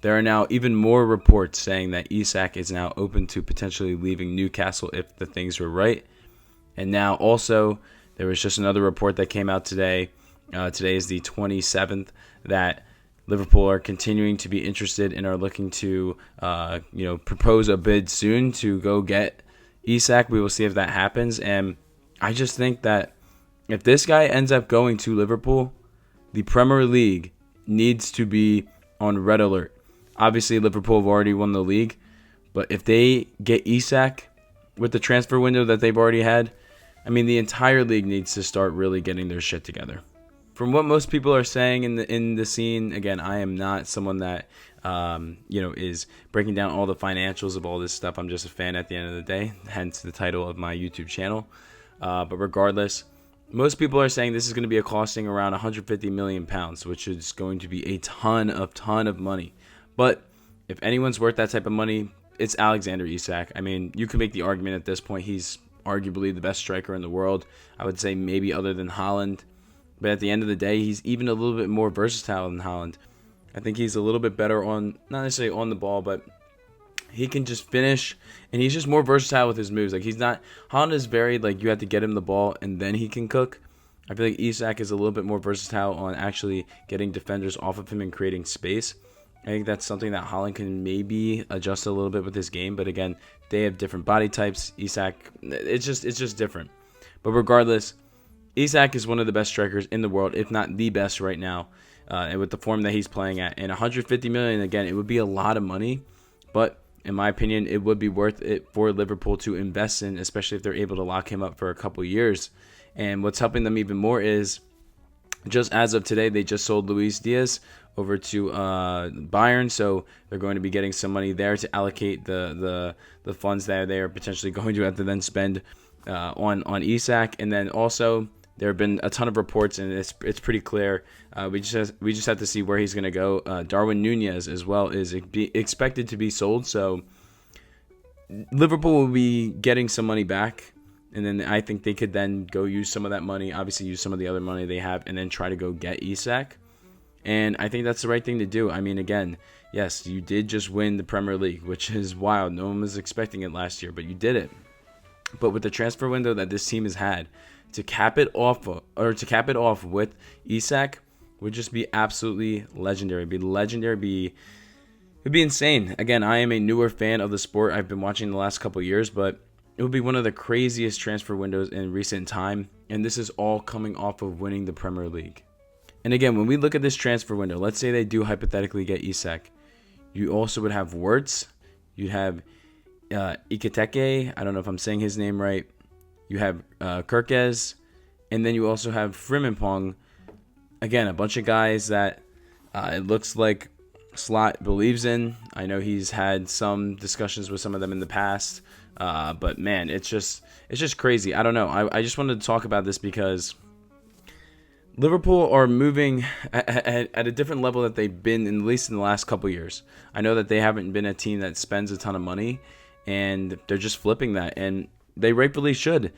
there are now even more reports saying that Isak is now open to potentially leaving Newcastle if the things were right. And now also, there was just another report that came out today. Today is the 27th, that Liverpool are continuing to be interested and are looking to, propose a bid soon to go get Isak. We will see if that happens. And I just think that if this guy ends up going to Liverpool, the Premier League needs to be on red alert. Obviously, Liverpool have already won the league, but if they get Isak with the transfer window that they've already had, I mean, the entire league needs to start really getting their shit together. From what most people are saying in the scene, again, I am not someone that is breaking down all the financials of all this stuff. I'm just a fan at the end of the day, hence the title of my YouTube channel. But regardless, most people are saying this is going to be costing around 150 million pounds, which is going to be a ton of money. But if anyone's worth that type of money, it's Alexander Isak. I mean, you can make the argument at this point he's arguably the best striker in the world. I would say maybe other than Haaland. But at the end of the day, he's even a little bit more versatile than Haaland. I think he's a little bit better on, not necessarily on the ball, but he can just finish, and he's just more versatile with his moves. Like, he's not, Haaland is very, like, you have to get him the ball, and then he can cook. I feel like Isak is a little bit more versatile on actually getting defenders off of him and creating space. I think that's something that Haaland can maybe adjust a little bit with his game. But again, they have different body types. Isak, it's just different. But regardless, Isak is one of the best strikers in the world, if not the best right now, and with the form that he's playing at. And 150 million, again, it would be a lot of money, but in my opinion, it would be worth it for Liverpool to invest in, especially if they're able to lock him up for a couple years. And what's helping them even more is, just as of today, they just sold Luis Diaz over to Bayern, so they're going to be getting some money there to allocate the funds that they are potentially going to have to then spend on Isak. And then also, there have been a ton of reports, and it's pretty clear. We just have to see where he's going to go. Darwin Nunez as well is expected to be sold, so Liverpool will be getting some money back, and then I think they could then go use some of that money, obviously use some of the other money they have, and then try to go get Isak. And I think that's the right thing to do. I mean, again, yes, you did just win the Premier League, which is wild. No one was expecting it last year, but you did it. But with the transfer window that this team has had, to cap it off with Isak would just be absolutely legendary. It'd be legendary. It'd be insane. Again, I am a newer fan of the sport. I've been watching the last couple of years, but it would be one of the craziest transfer windows in recent time. And this is all coming off of winning the Premier League. And again, when we look at this transfer window, let's say they do hypothetically get Isak. You also would have Wirtz. You'd have Ikiteke. I don't know if I'm saying his name right. You have Kirkez, and then you also have Frimpong. Again, a bunch of guys that it looks like Slot believes in. I know he's had some discussions with some of them in the past, but man, it's just crazy. I don't know. I just wanted to talk about this because Liverpool are moving at a different level that they've been, at least in the last couple years. I know that they haven't been a team that spends a ton of money, and they're just flipping that, and they rightfully should.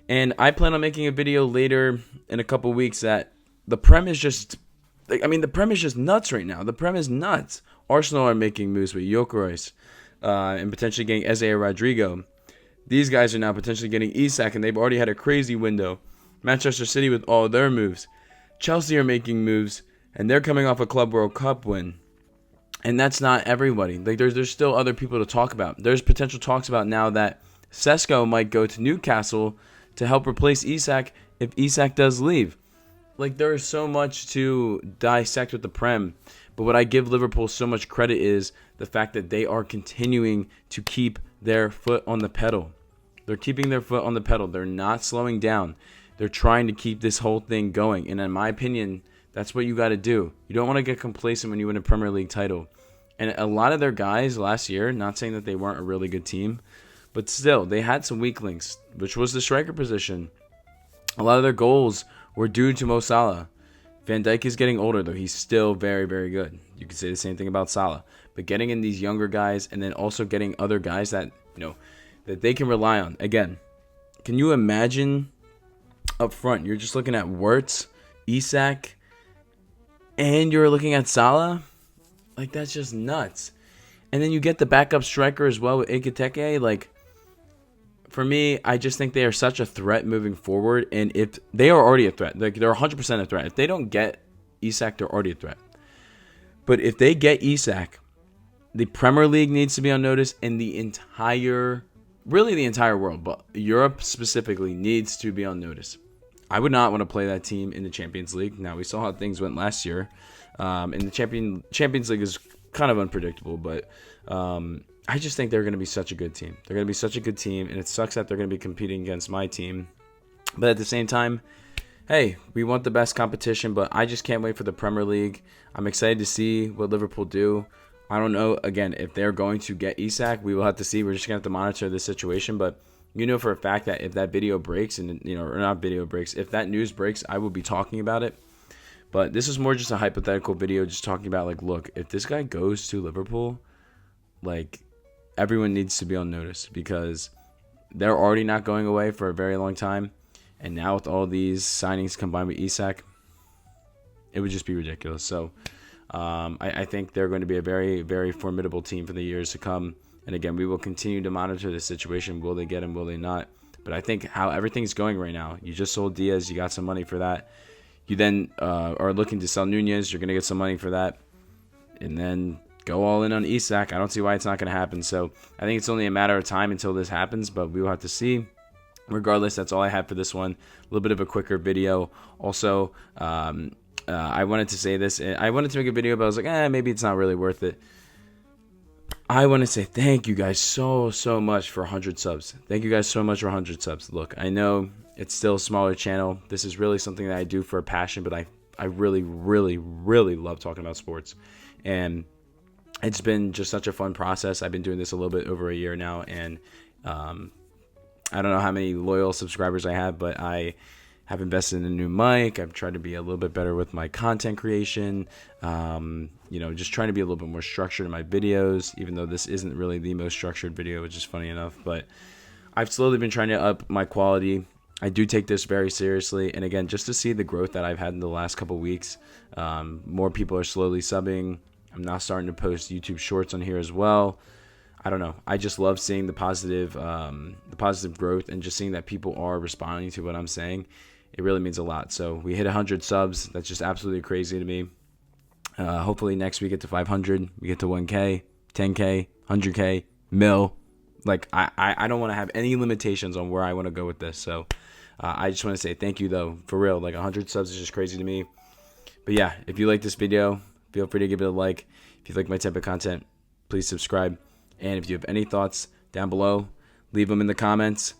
And I plan on making a video later in a couple weeks that the Prem is just, the Prem is just nuts right now. The Prem is nuts. Arsenal are making moves with Gyökeres and potentially getting Eze Rodrigo. These guys are now potentially getting Isak, and they've already had a crazy window. Manchester City with all their moves. Chelsea are making moves, and they're coming off a Club World Cup win. And that's not everybody. Like, there's still other people to talk about. There's potential talks about now that Sesko might go to Newcastle to help replace Isak if Isak does leave. Like, there is so much to dissect with the Prem, but what I give Liverpool so much credit is the fact that they are continuing to keep their foot on the pedal. They're keeping their foot on the pedal. They're not slowing down. They're trying to keep this whole thing going, and in my opinion, that's what you got to do. You don't want to get complacent when you win a Premier League title. And a lot of their guys last year, not saying that they weren't a really good team, but still, they had some weak links, which was the striker position. A lot of their goals were due to Mo Salah. Van Dijk is getting older, though. He's still very, very good. You could say the same thing about Salah. But getting in these younger guys and then also getting other guys that, that they can rely on. Again, can you imagine up front, you're just looking at Wirtz, Isak, and you're looking at Salah? Like, that's just nuts. And then you get the backup striker as well with Ikiteke. Like, for me, I just think they are such a threat moving forward. And if they are already a threat, like they're 100% a threat. If they don't get Isak, they're already a threat. But if they get Isak, the Premier League needs to be on notice, and the entire world, but Europe specifically needs to be on notice. I would not want to play that team in the Champions League. Now, we saw how things went last year. And the Champions League is kind of unpredictable, but I just think they're going to be such a good team. They're going to be such a good team, and it sucks that they're going to be competing against my team. But at the same time, hey, we want the best competition, but I just can't wait for the Premier League. I'm excited to see what Liverpool do. I don't know, again, if they're going to get Isak. We will have to see. We're just going to have to monitor the situation. But you know for a fact that if that video breaks, and or not video breaks, if that news breaks, I will be talking about it. But this is more just a hypothetical video, just talking about, like, look, if this guy goes to Liverpool, like, everyone needs to be on notice because they're already not going away for a very long time. And now with all these signings combined with Isak, it would just be ridiculous. So I think they're going to be a very, very formidable team for the years to come. And again, we will continue to monitor the situation. Will they get him? Will they not? But I think how everything's going right now, you just sold Diaz. You got some money for that. You then are looking to sell Nunez. You're going to get some money for that. And then go all in on Isak. I don't see why it's not going to happen. So I think it's only a matter of time until this happens. But we will have to see. Regardless, that's all I have for this one. A little bit of a quicker video. Also, I wanted to say this. I wanted to make a video, but I was like, maybe it's not really worth it. I want to say thank you guys so much for 100 subs. Thank you guys so much for 100 subs. Look, I know it's still a smaller channel. This is really something that I do for a passion, but I really, really, really love talking about sports. And it's been just such a fun process. I've been doing this a little bit over a year now, and I don't know how many loyal subscribers I have, but I have invested in a new mic. I've tried to be a little bit better with my content creation. Just trying to be a little bit more structured in my videos, even though this isn't really the most structured video, which is funny enough. But I've slowly been trying to up my quality. I do take this very seriously. And again, just to see the growth that I've had in the last couple weeks, more people are slowly subbing. I'm now starting to post YouTube shorts on here as well. I don't know. I just love seeing the positive growth, and just seeing that people are responding to what I'm saying. It really means a lot. So we hit 100 subs. That's just absolutely crazy to me. Hopefully next we get to 500. We get to 1K, 10K, 100K, mil. Like, I don't want to have any limitations on where I want to go with this. So I just want to say thank you, though. For real, like 100 subs is just crazy to me. But yeah, if you like this video, feel free to give it a like. If you like my type of content, please subscribe. And if you have any thoughts down below, leave them in the comments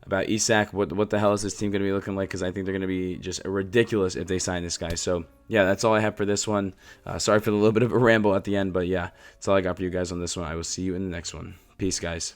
about Isak. What the hell is this team going to be looking like? Because I think they're going to be just ridiculous if they sign this guy. So, yeah, that's all I have for this one. Sorry for the little bit of a ramble at the end. But, yeah, that's all I got for you guys on this one. I will see you in the next one. Peace, guys.